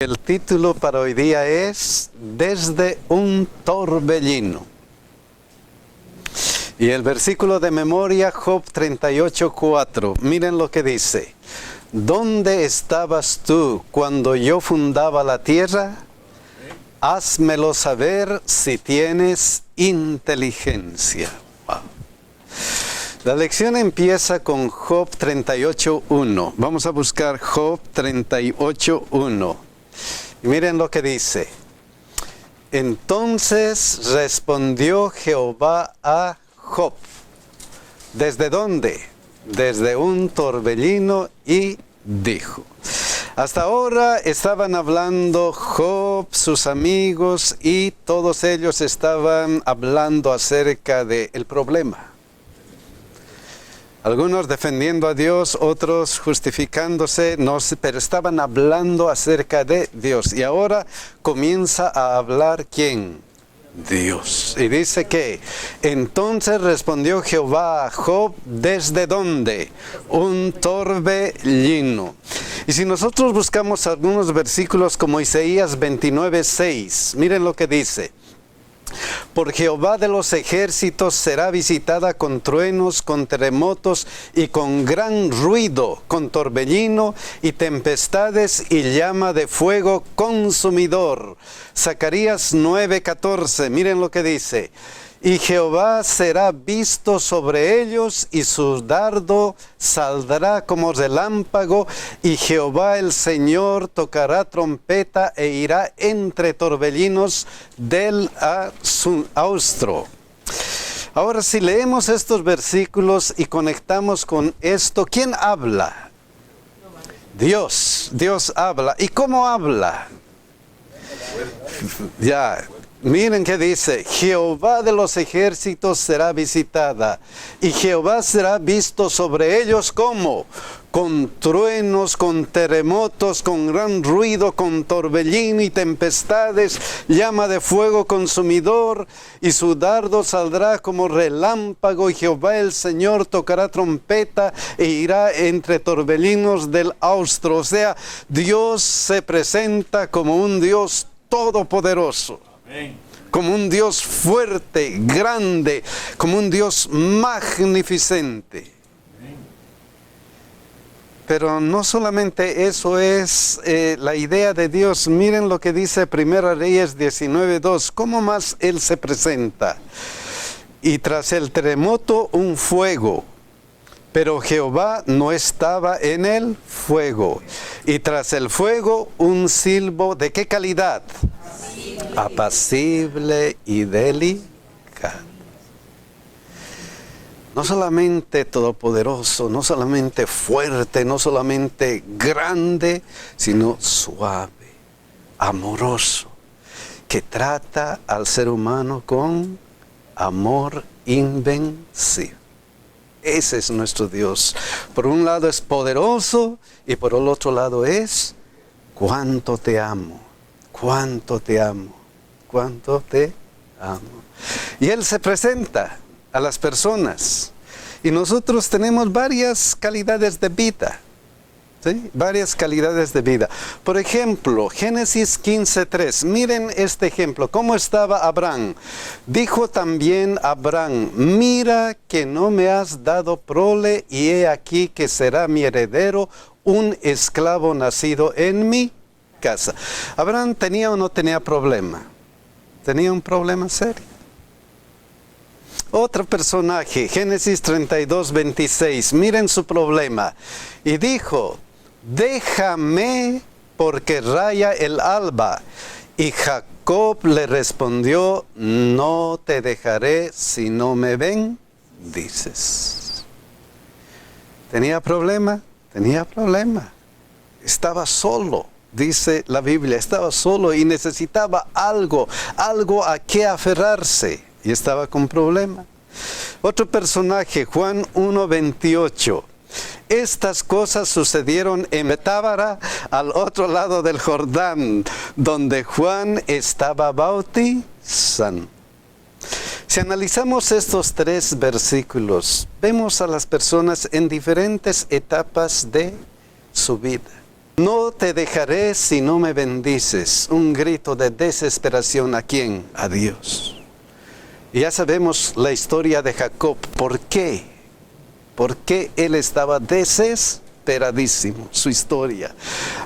El título para hoy día es Desde un torbellino. Y el versículo de memoria, Job 38:4. Miren lo que dice. ¿Dónde estabas tú cuando yo fundaba la tierra? Házmelo saber si tienes inteligencia. Wow. La lección empieza con Job 38:1. Vamos a buscar Job 38:1. Y miren lo que dice. Entonces respondió Jehová a Job. ¿Desde dónde? Desde un torbellino y dijo. Hasta ahora estaban hablando Job, sus amigos, y todos ellos estaban hablando acerca del problema. Algunos defendiendo a Dios, otros justificándose, pero estaban hablando acerca de Dios. Y ahora comienza a hablar ¿quién? Dios. Y dice que, entonces respondió Jehová a Job, ¿desde dónde? Un torbellino. Y si nosotros buscamos algunos versículos como Isaías 29:6, miren lo que dice. Por Jehová de los ejércitos será visitada con truenos, con terremotos y con gran ruido, con torbellino y tempestades y llama de fuego consumidor. Zacarías 9:14, miren lo que dice. Y Jehová será visto sobre ellos, y su dardo saldrá como relámpago, y Jehová el Señor tocará trompeta e irá entre torbellinos del austro. Ahora, si leemos estos versículos y conectamos con esto, ¿quién habla? Dios. Dios habla. ¿Y cómo habla? Miren que dice, Jehová de los ejércitos será visitada, y Jehová será visto sobre ellos como con truenos, con terremotos, con gran ruido, con torbellino y tempestades, llama de fuego consumidor, y su dardo saldrá como relámpago, y Jehová el Señor tocará trompeta e irá entre torbellinos del austro. O sea, Dios se presenta como un Dios todopoderoso. Como un Dios fuerte, grande, como un Dios magnificente. Pero no solamente eso es la idea de Dios. Miren lo que dice 1 Reyes 19:2. ¿Cómo más Él se presenta? Y tras el terremoto un fuego. Pero Jehová no estaba en el fuego. Y tras el fuego un silbo. ¿De qué calidad? Apacible y delicado. No solamente todopoderoso, no solamente fuerte, no solamente grande, sino suave, amoroso, que trata al ser humano con amor invencible. Ese es nuestro Dios. Por un lado es poderoso y por el otro lado es cuánto te amo, cuánto te amo, cuánto te amo. Y Él se presenta a las personas. Y nosotros tenemos varias calidades de vida. ¿Sí? Varias calidades de vida. Por ejemplo, Génesis 15:3. Miren este ejemplo. ¿Cómo estaba Abraham? Dijo también Abraham, mira que no me has dado prole, y he aquí que será mi heredero un esclavo nacido en mi casa. Abraham tenía o no tenía problema. Tenía un problema serio. Otro personaje, Génesis 32:26. Miren su problema. Y dijo, déjame porque raya el alba. Y Jacob le respondió, no te dejaré si no me bendices. ¿Tenía problema? Tenía problema. Estaba solo, dice la Biblia. Estaba solo y necesitaba algo a qué aferrarse. Y estaba con problema. Otro personaje, Juan 1:28. Estas cosas sucedieron en Betábara, al otro lado del Jordán, donde Juan estaba bautizando. Si analizamos estos 3 versículos, vemos a las personas en diferentes etapas de su vida. No te dejaré si no me bendices. Un grito de desesperación. ¿A quién? A Dios. Y ya sabemos la historia de Jacob. ¿Por qué? Porque él estaba desesperadísimo. Su historia.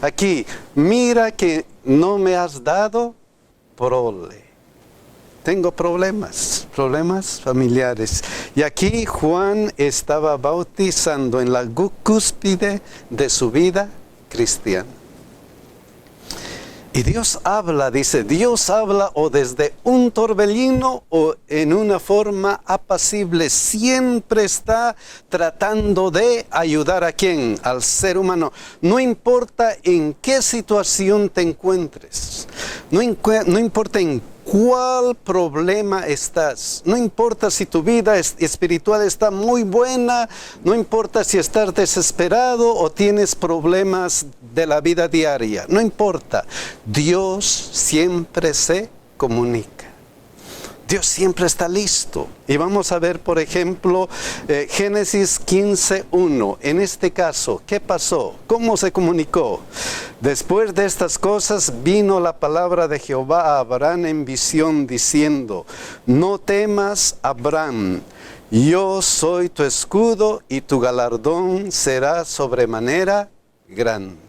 Aquí, mira que no me has dado prole. Tengo problemas familiares. Y aquí Juan estaba bautizando en la cúspide de su vida cristiana. Y Dios habla, dice, Dios habla o desde un torbellino o en una forma apacible. Siempre está tratando de ayudar a quién, al ser humano. No importa en qué situación te encuentres. No importa en cuál problema estás. No importa si tu vida espiritual está muy buena. No importa si estás desesperado o tienes problemas de la vida diaria. No importa. Dios siempre se comunica. Dios siempre está listo. Y vamos a ver, por ejemplo, Génesis 15:1. En este caso, ¿qué pasó? ¿Cómo se comunicó? Después de estas cosas vino la palabra de Jehová a Abraham en visión diciendo: no temas, Abraham, yo soy tu escudo y tu galardón será sobremanera grande.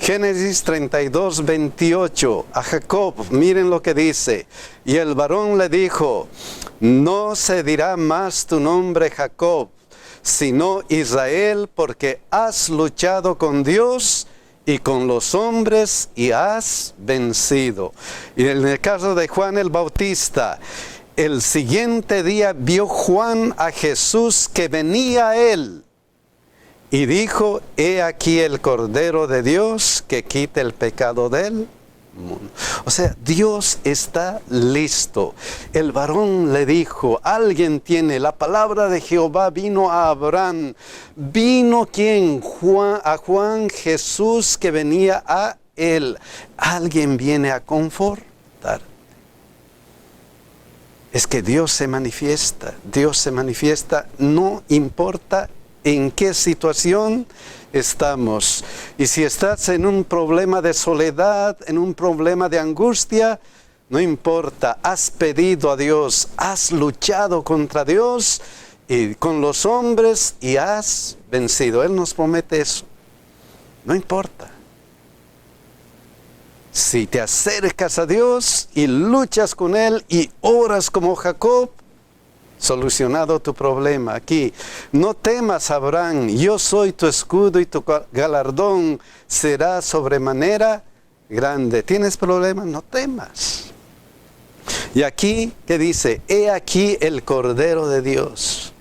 Génesis 32:28, a Jacob, miren lo que dice. Y el varón le dijo: no se dirá más tu nombre Jacob, sino Israel, porque has luchado con Dios y con los hombres y has vencido. Y en el caso de Juan el Bautista, el siguiente día vio Juan a Jesús que venía a él. Y dijo: he aquí el Cordero de Dios que quita el pecado del mundo. O sea, Dios está listo. El varón le dijo, alguien tiene, la palabra de Jehová vino a Abraham. ¿Vino quién? A Juan, Jesús que venía a él. Alguien viene a confortar. Es que Dios se manifiesta, no importa en qué situación estamos. Y si estás en un problema de soledad, en un problema de angustia, no importa, has pedido a Dios, has luchado contra Dios y con los hombres y has vencido. Él nos promete eso. No importa. Si te acercas a Dios y luchas con Él y oras como Jacob, solucionado tu problema. Aquí, no temas, Abraham, yo soy tu escudo y tu galardón será sobremanera grande. ¿Tienes problemas? No temas. Y aquí, ¿qué dice? He aquí el Cordero de Dios.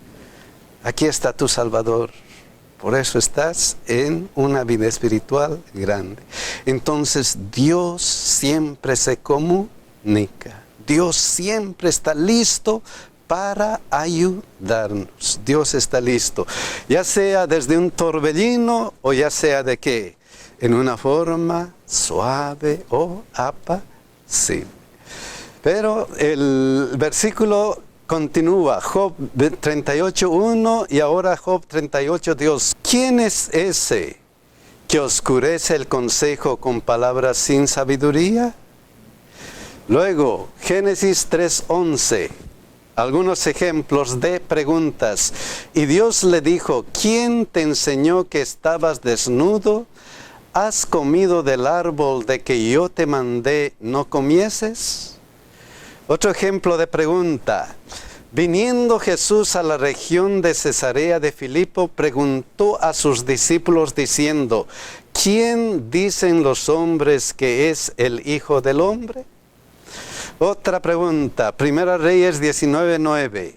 Aquí está tu Salvador. Por eso estás en una vida espiritual grande. Entonces, Dios siempre se comunica. Dios siempre está listo para ayudarnos. Dios está listo. Ya sea desde un torbellino o ya sea de qué. En una forma suave o apacible. Pero el versículo continúa. Job 38:1 y ahora Job 38:2. ¿Quién es ese que oscurece el consejo con palabras sin sabiduría? Luego, Génesis 3:11. Algunos ejemplos de preguntas. Y Dios le dijo: ¿quién te enseñó que estabas desnudo? ¿Has comido del árbol de que yo te mandé no comieses? Otro ejemplo de pregunta. Viniendo Jesús a la región de Cesarea de Filipo, preguntó a sus discípulos diciendo: ¿quién dicen los hombres que es el Hijo del Hombre? Otra pregunta, Primera Reyes 19:9.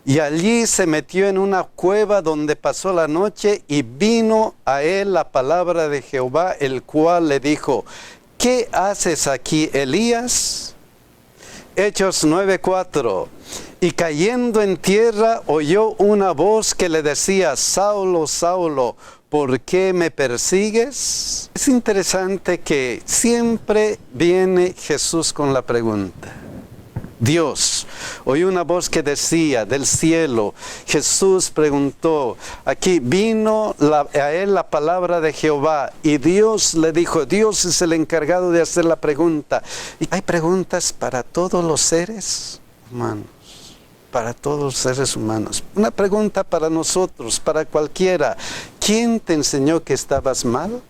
Y allí se metió en una cueva donde pasó la noche y vino a él la palabra de Jehová, el cual le dijo: ¿qué haces aquí, Elías? Hechos 9:4. Y cayendo en tierra oyó una voz que le decía: Saulo, Saulo, ¿por qué me persigues? Es interesante que siempre viene Jesús con la pregunta. Dios, Oí una voz que decía del cielo, Jesús preguntó, aquí vino a él la palabra de Jehová y Dios le dijo, Dios es el encargado de hacer la pregunta. Y hay preguntas para todos los seres humanos. Para todos los seres humanos. Una pregunta para nosotros, para cualquiera. ¿Quién te enseñó que estabas mal?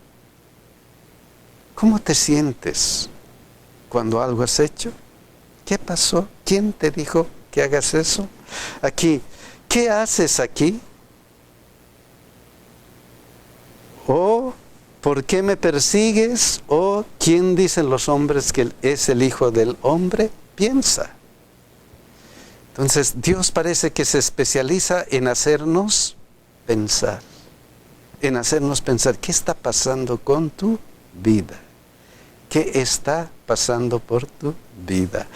¿Cómo te sientes cuando algo has hecho? ¿Qué pasó? ¿Quién te dijo que hagas eso? Aquí, ¿qué haces aquí? ¿O por qué me persigues? ¿O quién dicen los hombres que es el Hijo del Hombre? Piensa. Entonces, Dios parece que se especializa en hacernos pensar. En hacernos pensar, ¿qué está pasando con tu vida? ¿Qué está pasando por tu vida?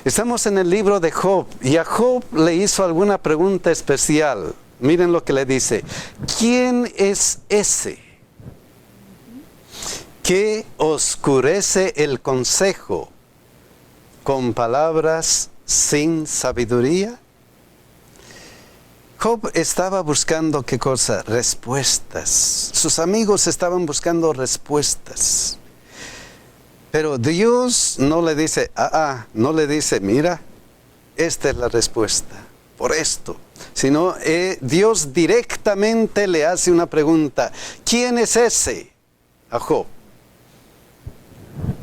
Estamos en el libro de Job y a Job le hizo alguna pregunta especial. Miren lo que le dice. ¿Quién es ese que oscurece el consejo con palabras sin sabiduría? Job estaba buscando, ¿qué cosa? Respuestas. Sus amigos estaban buscando respuestas. Pero Dios no le dice, no le dice, mira, esta es la respuesta, por esto. Sino Dios directamente le hace una pregunta. ¿Quién es ese? A Job.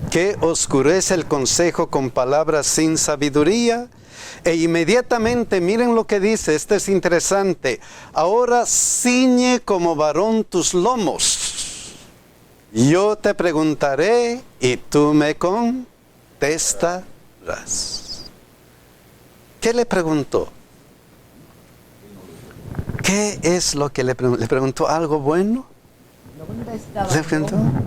Que oscurece el consejo con palabras sin sabiduría. E inmediatamente, miren lo que dice, esto es interesante. Ahora ciñe como varón tus lomos. Yo te preguntaré y tú me contestarás. ¿Qué le preguntó? ¿Qué es lo que le preguntó? ¿Le preguntó algo bueno? ¿Dónde estabas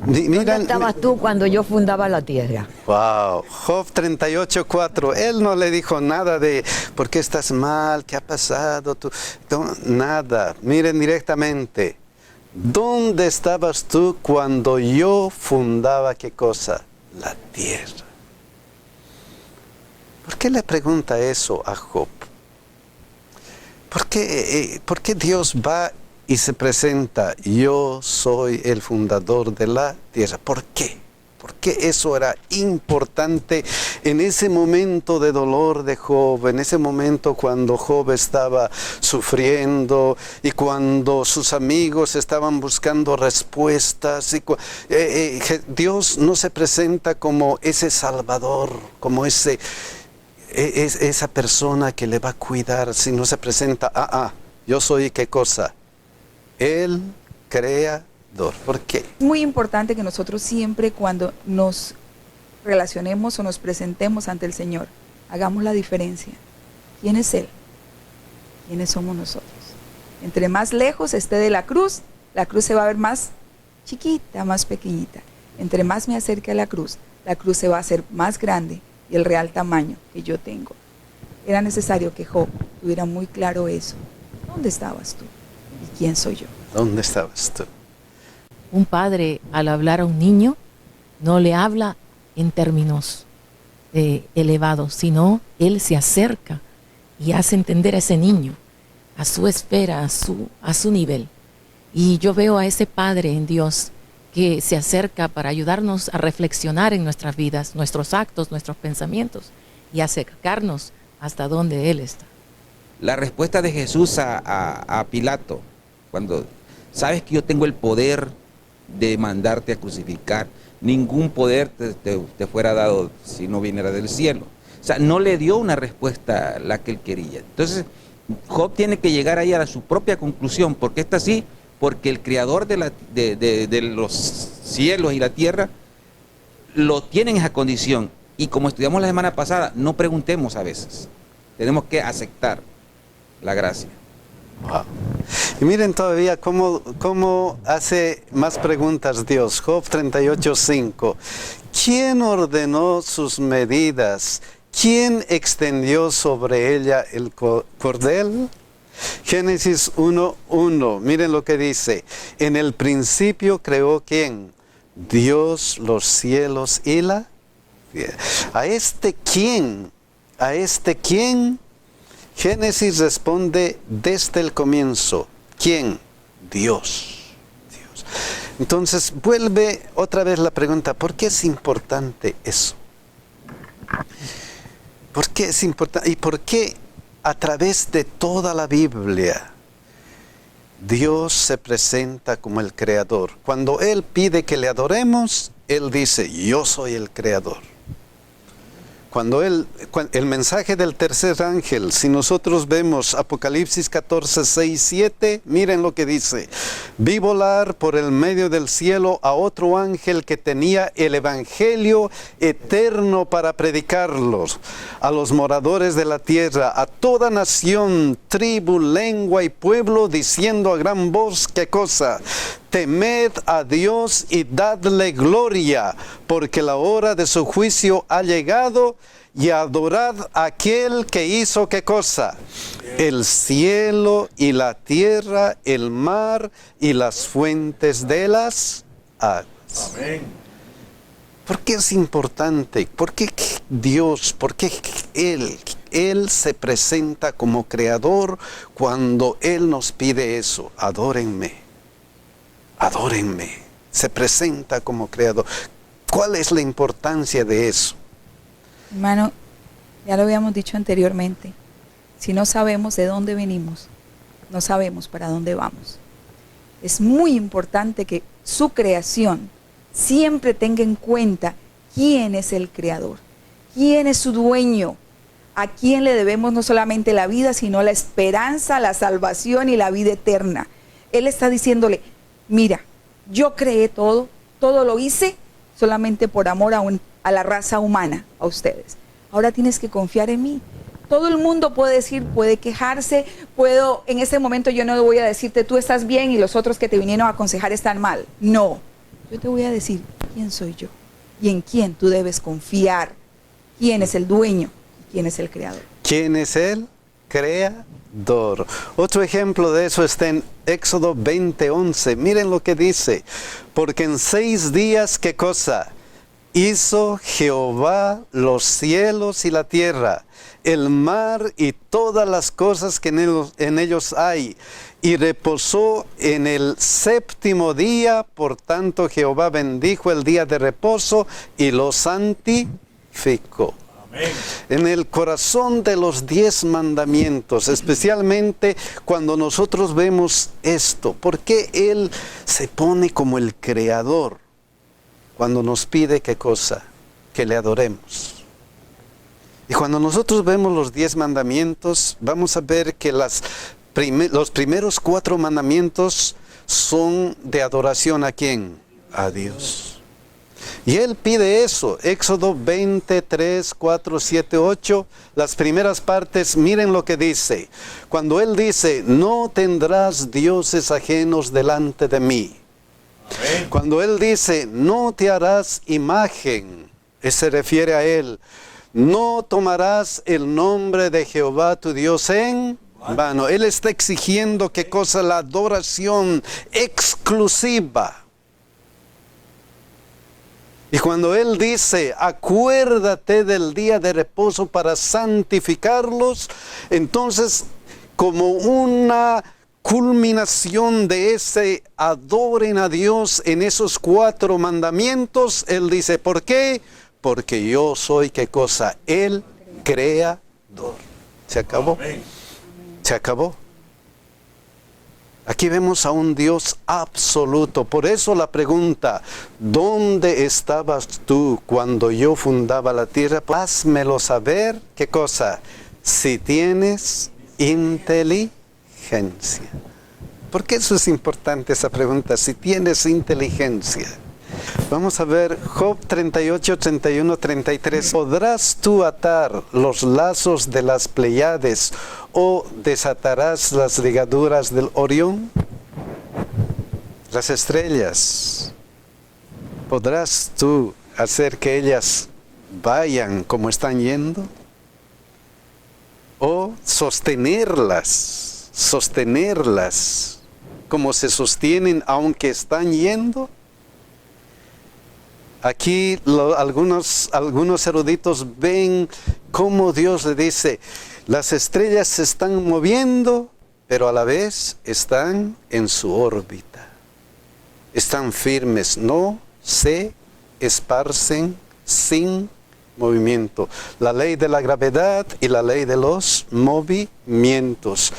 ¿Dónde estabas tú cuando yo fundaba la tierra? Wow, Job 38:4. Él no le dijo nada de ¿por qué estás mal? ¿Qué ha pasado? Nada. Miren directamente. ¿Dónde estabas tú cuando yo fundaba qué cosa? La tierra. ¿Por qué le pregunta eso a Job? ¿Por qué Dios va y se presenta, yo soy el fundador de la tierra? ¿Por qué? Porque eso era importante en ese momento de dolor de Job, en ese momento cuando Job estaba sufriendo y cuando sus amigos estaban buscando respuestas. Dios no se presenta como ese salvador, como esa persona que le va a cuidar, sino se presenta, yo soy qué cosa. El creador. ¿Por qué? Es muy importante que nosotros siempre cuando nos relacionemos o nos presentemos ante el Señor, hagamos la diferencia. ¿Quién es Él? ¿Quiénes somos nosotros? Entre más lejos esté de la cruz se va a ver más chiquita, más pequeñita. Entre más me acerque a la cruz se va a hacer más grande y el real tamaño que yo tengo. Era necesario que Job tuviera muy claro eso. ¿Dónde estabas tú? ¿Y quién soy yo? ¿Dónde estabas tú? Un padre, al hablar a un niño, no le habla en términos elevados, sino él se acerca y hace entender a ese niño, a su esfera, a su nivel. Y yo veo a ese Padre en Dios que se acerca para ayudarnos a reflexionar en nuestras vidas, nuestros actos, nuestros pensamientos, y acercarnos hasta donde Él está. La respuesta de Jesús a Pilato, cuando sabes que yo tengo el poder de mandarte a crucificar, ningún poder te fuera dado si no viniera del cielo. O sea, no le dio una respuesta la que él quería. Entonces, Job tiene que llegar ahí a su propia conclusión. ¿Por qué está así? Porque el creador de los cielos y la tierra lo tiene en esa condición. Y como estudiamos la semana pasada, no preguntemos a veces. Tenemos que aceptar la gracia. Wow. Y miren todavía cómo hace más preguntas Dios. Job 38:5. ¿Quién ordenó sus medidas? ¿Quién extendió sobre ella el cordel? Génesis 1:1. Miren lo que dice. En el principio creó ¿quién? Dios los cielos y la tierra. A este quién Génesis responde desde el comienzo. ¿Quién? Dios. Dios. Entonces vuelve otra vez la pregunta, ¿por qué es importante eso? ¿Por qué es importante? ¿Y por qué a través de toda la Biblia Dios se presenta como el creador? Cuando Él pide que le adoremos, Él dice, yo soy el creador. Cuando el mensaje del tercer ángel, si nosotros vemos Apocalipsis 14, 6, 7, miren lo que dice. Vi volar por el medio del cielo a otro ángel que tenía el evangelio eterno para predicarlos a los moradores de la tierra, a toda nación, tribu, lengua y pueblo, diciendo a gran voz, ¿qué cosa? Temed a Dios y dadle gloria, porque la hora de su juicio ha llegado, y adorad a aquel que hizo ¿qué cosa? El cielo y la tierra, el mar y las fuentes de las aguas. Amén. ¿Por qué es importante? ¿Por qué Dios, por qué Él se presenta como creador cuando Él nos pide eso? Adórenme. Adórenme. Se presenta como creador. ¿Cuál es la importancia de eso? Hermano, ya lo habíamos dicho anteriormente. Si no sabemos de dónde venimos, no sabemos para dónde vamos. Es muy importante que su creación siempre tenga en cuenta quién es el creador, quién es su dueño, a quién le debemos no solamente la vida, sino la esperanza, la salvación y la vida eterna. Él está diciéndole, mira, yo creé todo lo hice solamente por amor a la raza humana, a ustedes. Ahora tienes que confiar en mí. Todo el mundo puede decir, puede quejarse, en ese momento yo no voy a decirte tú estás bien y los otros que te vinieron a aconsejar están mal. No, yo te voy a decir quién soy yo y en quién tú debes confiar, quién es el dueño y quién es el creador. ¿Quién es el creador? Otro ejemplo de eso está en Éxodo 20:11. Miren lo que dice. Porque en 6 días, ¿qué cosa? Hizo Jehová los cielos y la tierra, el mar y todas las cosas que en ellos hay, y reposó en el 7º día. Por tanto Jehová bendijo el día de reposo y lo santificó. Amén. En el corazón de los 10 mandamientos, especialmente cuando nosotros vemos esto, ¿por qué Él se pone como el creador? Cuando nos pide ¿qué cosa? Que le adoremos. Y cuando nosotros vemos los 10 mandamientos, vamos a ver que los primeros 4 mandamientos son de adoración ¿a quién? A Dios. Y Él pide eso. Éxodo 23, 4, 7, 8. Las primeras partes, miren lo que dice. Cuando Él dice, no tendrás dioses ajenos delante de mí. Amén. Cuando Él dice, no te harás imagen, se refiere a Él. No tomarás el nombre de Jehová tu Dios en vano. Él está exigiendo ¿qué cosa? La adoración exclusiva. Y cuando Él dice, acuérdate del día de reposo para santificarlos, entonces como una culminación de ese adoren a Dios en esos 4 mandamientos, Él dice, ¿por qué? Porque yo soy, ¿qué cosa? El creador. ¿Se acabó? Se acabó. Aquí vemos a un Dios absoluto. Por eso la pregunta, ¿dónde estabas tú cuando yo fundaba la tierra? Házmelo saber, ¿qué cosa? Si tienes inteligencia. ¿Por qué eso es importante, esa pregunta? Si tienes inteligencia. Vamos a ver Job 38, 31, 33. ¿Podrás tú atar los lazos de las Pleiades o desatarás las ligaduras del Orión? Las estrellas. ¿Podrás tú hacer que ellas vayan como están yendo? ¿O sostenerlas como se sostienen aunque están yendo? Aquí algunos eruditos ven cómo Dios le dice, Las estrellas se están moviendo, pero a la vez están en su órbita. Están firmes, no se esparcen sin movimiento. La ley de la gravedad y la ley de los movimientos.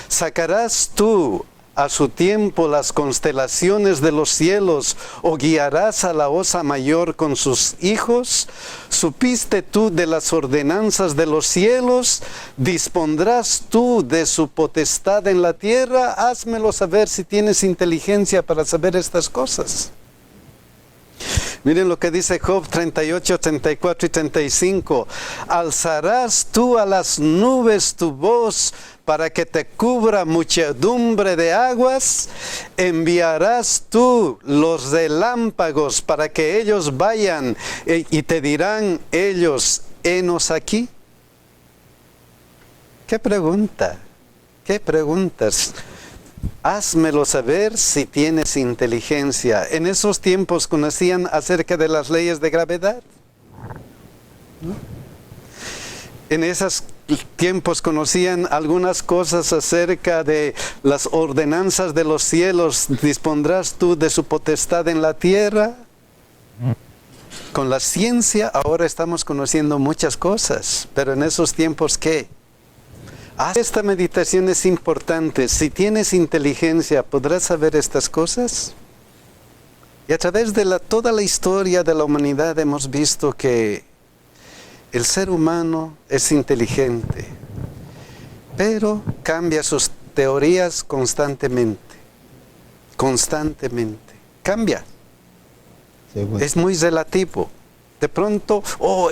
¿Sacarás tú a su tiempo las constelaciones de los cielos o guiarás a la osa mayor con sus hijos? ¿Supiste tú de las ordenanzas de los cielos? ¿Dispondrás tú de su potestad en la tierra? Házmelo saber si tienes inteligencia para saber estas cosas. Miren lo que dice Job 38, 34 y 35. ¿Alzarás tú a las nubes tu voz para que te cubra muchedumbre de aguas? ¿Enviarás tú los relámpagos para que ellos vayan y te dirán ellos, henos aquí? ¿Qué pregunta? ¿Qué preguntas? Házmelo saber si tienes inteligencia. En esos tiempos conocían acerca de las leyes de gravedad, ¿no? En esos tiempos conocían algunas cosas acerca de las ordenanzas de los cielos. ¿Dispondrás tú de su potestad en la tierra? Con la ciencia ahora estamos conociendo muchas cosas, pero en esos tiempos, ¿qué? Esta meditación es importante. Si tienes inteligencia, ¿podrás saber estas cosas? Y a través de toda la historia de la humanidad hemos visto que el ser humano es inteligente, pero cambia sus teorías constantemente. Constantemente. Cambia. Sí, bueno. Es muy relativo. De pronto,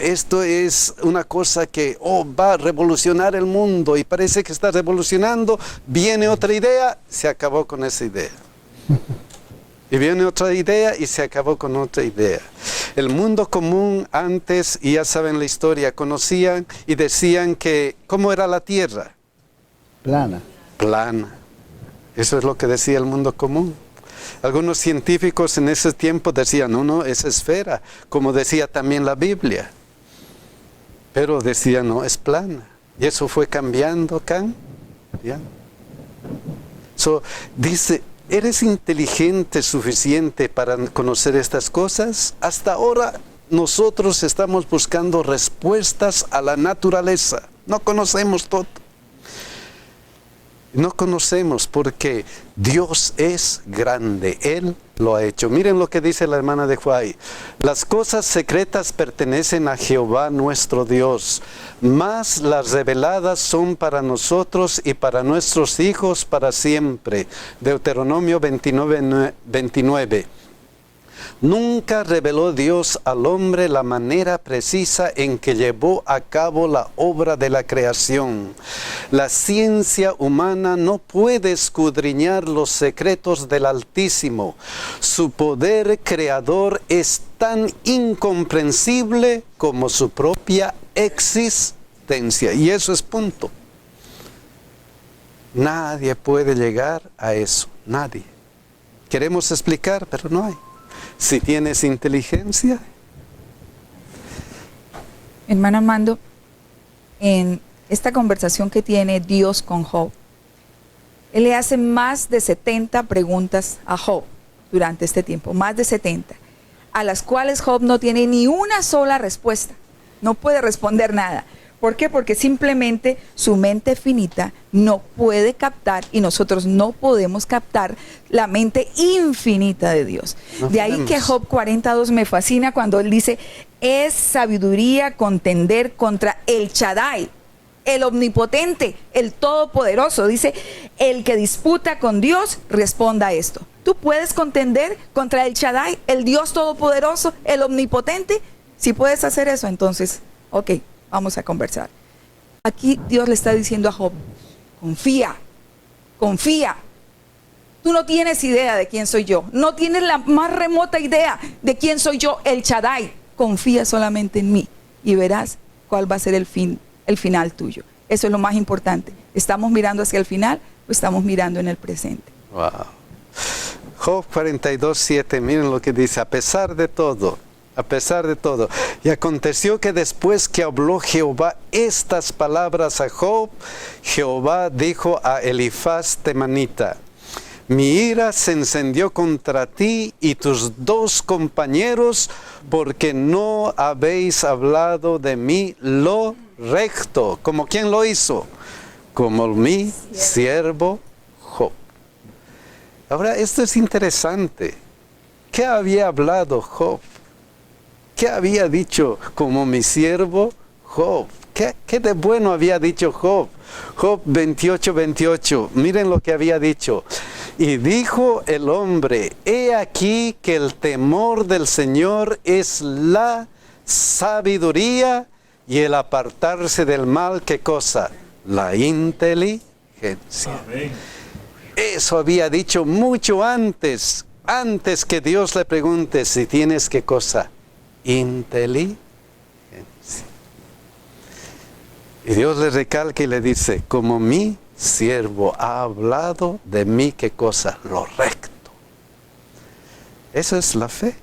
esto es una cosa que va a revolucionar el mundo y parece que está revolucionando, viene otra idea, se acabó con esa idea. Y viene otra idea y se acabó con otra idea. El mundo común antes, y ya saben la historia, conocían y decían que, ¿cómo era la tierra? Plana. Plana. Eso es lo que decía el mundo común. Algunos científicos en ese tiempo decían, no, es esfera, como decía también la Biblia. Pero decían, no, es plana. Y eso fue cambiando. Dice, ¿eres inteligente suficiente para conocer estas cosas? Hasta ahora nosotros estamos buscando respuestas a la naturaleza. No conocemos todo. No conocemos porque Dios es grande, Él lo ha hecho. Miren lo que dice la hermana de Huay. Las cosas secretas pertenecen a Jehová nuestro Dios, mas las reveladas son para nosotros y para nuestros hijos para siempre. Deuteronomio 29. Nunca reveló Dios al hombre la manera precisa en que llevó a cabo la obra de la creación. La ciencia humana no puede escudriñar los secretos del Altísimo. Su poder creador es tan incomprensible como su propia existencia. Y eso es punto. Nadie puede llegar a eso. Nadie. Queremos explicar, pero no hay. Si tienes inteligencia. Hermano Armando, en esta conversación que tiene Dios con Job, Él le hace más de 70 preguntas a Job durante este tiempo, más de 70, a las cuales Job no tiene ni una sola respuesta, no puede responder nada. ¿Por qué? Porque simplemente su mente finita no puede captar y nosotros no podemos captar la mente infinita de Dios. De ahí que Job 42 me fascina cuando él dice, es sabiduría contender contra el Shaddai, el omnipotente, el todopoderoso. Dice, el que disputa con Dios, responda a esto. ¿Tú puedes contender contra el Shaddai, el Dios todopoderoso, el omnipotente? Si puedes hacer eso, entonces, ok. Vamos a conversar. Aquí Dios le está diciendo a Job, confía, confía. Tú no tienes idea de quién soy yo. No tienes la más remota idea de quién soy yo, el Shaddai. Confía solamente en mí y verás cuál va a ser el final tuyo. Eso es lo más importante. ¿Estamos mirando hacia el final o estamos mirando en el presente? Wow. Job 42:7, miren lo que dice. A pesar de todo, A pesar de todo. Y aconteció que después que habló Jehová estas palabras a Job, Jehová dijo a Elifaz temanita: mi ira se encendió contra ti y tus 2 compañeros, porque no habéis hablado de mí lo recto. ¿Como quién lo hizo? Como mi siervo Job. Ahora, esto es interesante. ¿Qué había hablado Job? ¿Qué había dicho como mi siervo Job? ¿Qué de bueno había dicho Job? Job 28:28. Miren lo que había dicho. Y dijo el hombre: he aquí que el temor del Señor es la sabiduría, y el apartarse del mal, ¿qué cosa? La inteligencia. Amén. Eso había dicho mucho antes que Dios le pregunte si tienes qué cosa. Inteligencia. Y Dios le recalca y le dice: como mi siervo ha hablado de mí, ¿qué cosa? Lo recto. Esa es la fe.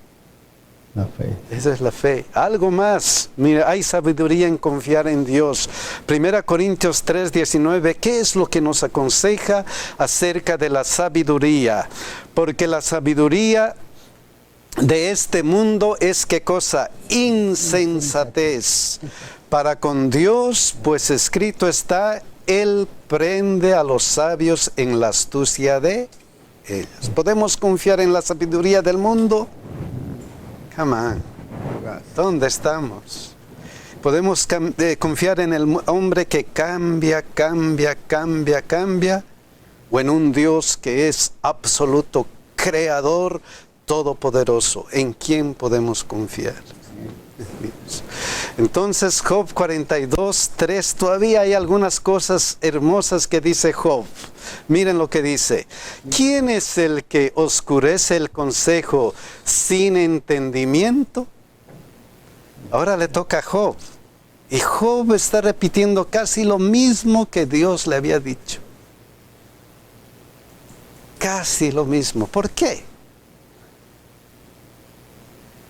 La fe. Esa es la fe. Algo más. Mira, hay sabiduría en confiar en Dios. 1 Corintios 3:19. ¿Qué es lo que nos aconseja acerca de la sabiduría? Porque la sabiduría de este mundo es, ¿qué cosa? Insensatez. Para con Dios, pues escrito está: Él prende a los sabios en la astucia de ellos. ¿Podemos confiar en la sabiduría del mundo? Come on. ¿Dónde estamos? ¿Podemos confiar en el hombre que cambia? ¿O en un Dios que es absoluto, creador, todopoderoso? ¿En quién podemos confiar? Entonces Job 42:3, todavía hay algunas cosas hermosas que dice Job. Miren lo que dice: ¿quién es el que oscurece el consejo sin entendimiento? Ahora le toca a Job, y Job está repitiendo casi lo mismo que Dios le había dicho. Casi lo mismo. ¿Por qué?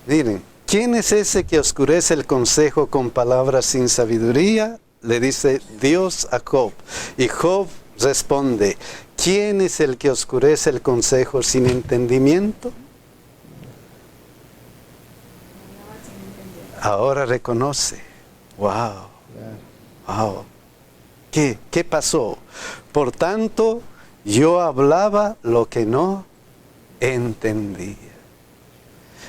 Miren, ¿quién es ese que oscurece el consejo con palabras sin sabiduría? Le dice Dios a Job. Y Job responde: ¿quién es el que oscurece el consejo sin entendimiento? Ahora reconoce. Wow. ¿Qué pasó? Por tanto, yo hablaba lo que no entendía.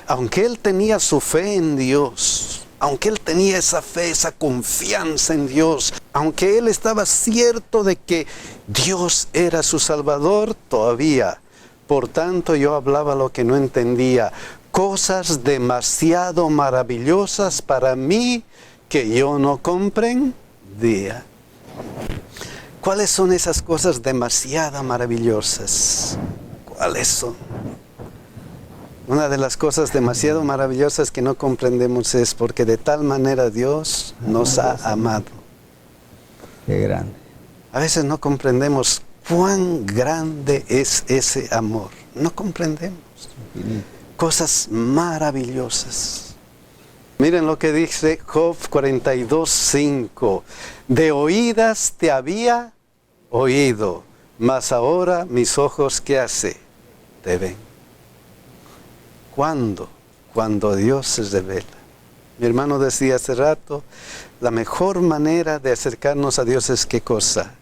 Aunque él tenía su fe en Dios, aunque él tenía esa fe, esa confianza en Dios, aunque él estaba cierto de que Dios era su Salvador, todavía, por tanto, yo hablaba lo que no entendía, cosas demasiado maravillosas para mí que yo no comprendía. ¿Cuáles son esas cosas demasiado maravillosas? ¿Cuáles son? Una de las cosas demasiado maravillosas que no comprendemos es porque de tal manera Dios nos ha amado. Qué grande. A veces no comprendemos cuán grande es ese amor. No comprendemos. Cosas maravillosas. Miren lo que dice Job 42:5. De oídas te había oído, mas ahora mis ojos, ¿qué hace? Te ven. ¿Cuándo? Cuando Dios se revela. Mi hermano decía hace rato, la mejor manera de acercarnos a Dios es ¿qué cosa?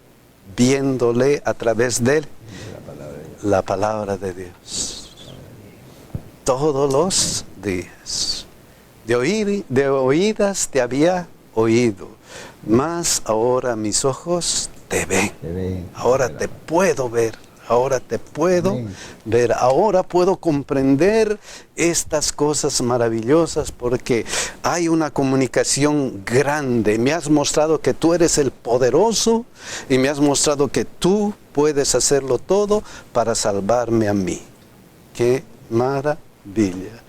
Viéndole a través de él, la palabra de Dios. Todos los días. De oídas te había oído, mas ahora mis ojos te ven. Ahora te puedo ver. Ahora te puedo ver, ahora puedo comprender estas cosas maravillosas porque hay una comunicación grande. Me has mostrado que tú eres el poderoso y me has mostrado que tú puedes hacerlo todo para salvarme a mí. ¡Qué maravilla!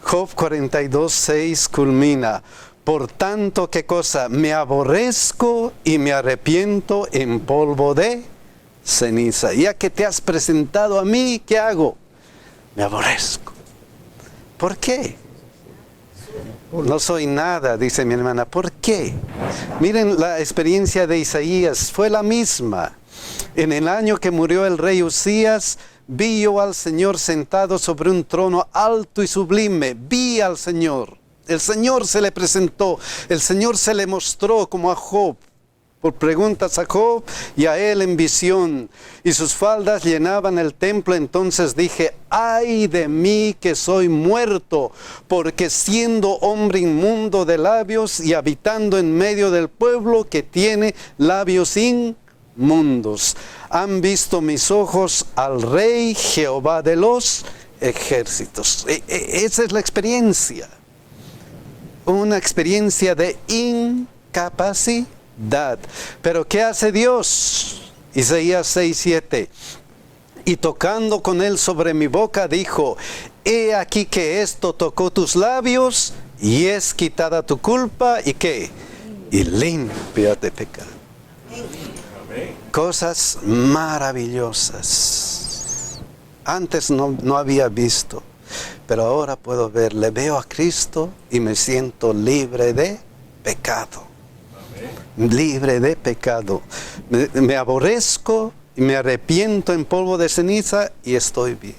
Job 42:6 culmina. Por tanto, ¿qué cosa? Me aborrezco y me arrepiento en polvo de ceniza. Ya que te has presentado a mí, ¿qué hago? Me aborrezco. ¿Por qué? No soy nada, dice mi hermana. ¿Por qué? Miren, la experiencia de Isaías fue la misma. En el año que murió el rey Usías, vi yo al Señor sentado sobre un trono alto y sublime. Vi al Señor. El Señor se le presentó. El Señor se le mostró como a Job, por preguntas a Job y a él en visión. Y sus faldas llenaban el templo. Entonces dije, ay de mí que soy muerto, porque siendo hombre inmundo de labios y habitando en medio del pueblo que tiene labios inmundos, han visto mis ojos al Rey Jehová de los ejércitos. Esa es la experiencia. Una experiencia de incapacidad. Pero ¿qué hace Dios? Isaías 6:7. Y tocando con él sobre mi boca, dijo, he aquí que esto tocó tus labios, y es quitada tu culpa, ¿y qué? Y limpia de pecado. Cosas maravillosas. Antes no había visto, pero ahora puedo ver. Le veo a Cristo y me siento libre de pecado. Libre de pecado. Me aborrezco y me arrepiento en polvo de ceniza y estoy bien.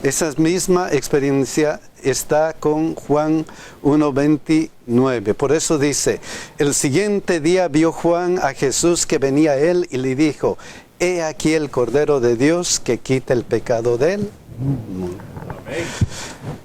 Esa misma experiencia está con Juan 1:29. Por eso dice, el siguiente día vio Juan a Jesús que venía a él y le dijo, he aquí el Cordero de Dios que quita el pecado del mundo.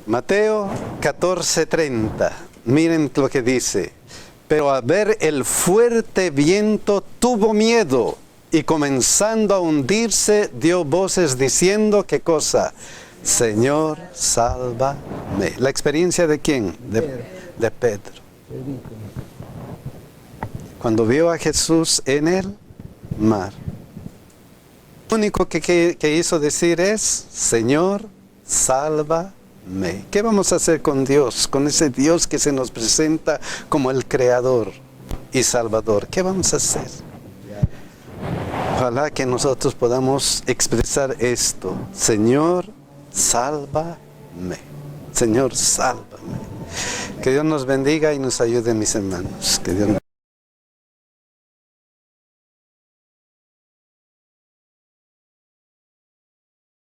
Mateo 14:30. Miren lo que dice. Pero al ver el fuerte viento tuvo miedo y comenzando a hundirse dio voces diciendo, ¿qué cosa? Señor, sálvame. ¿La experiencia de quién? De Pedro. Cuando vio a Jesús en el mar. Lo único que hizo decir es, Señor, sálvame. ¿Qué vamos a hacer con Dios? Con ese Dios que se nos presenta como el Creador y Salvador. ¿Qué vamos a hacer? Ojalá que nosotros podamos expresar esto. Señor, sálvame. Señor, sálvame. Que Dios nos bendiga y nos ayude, mis hermanos. Que Dios nos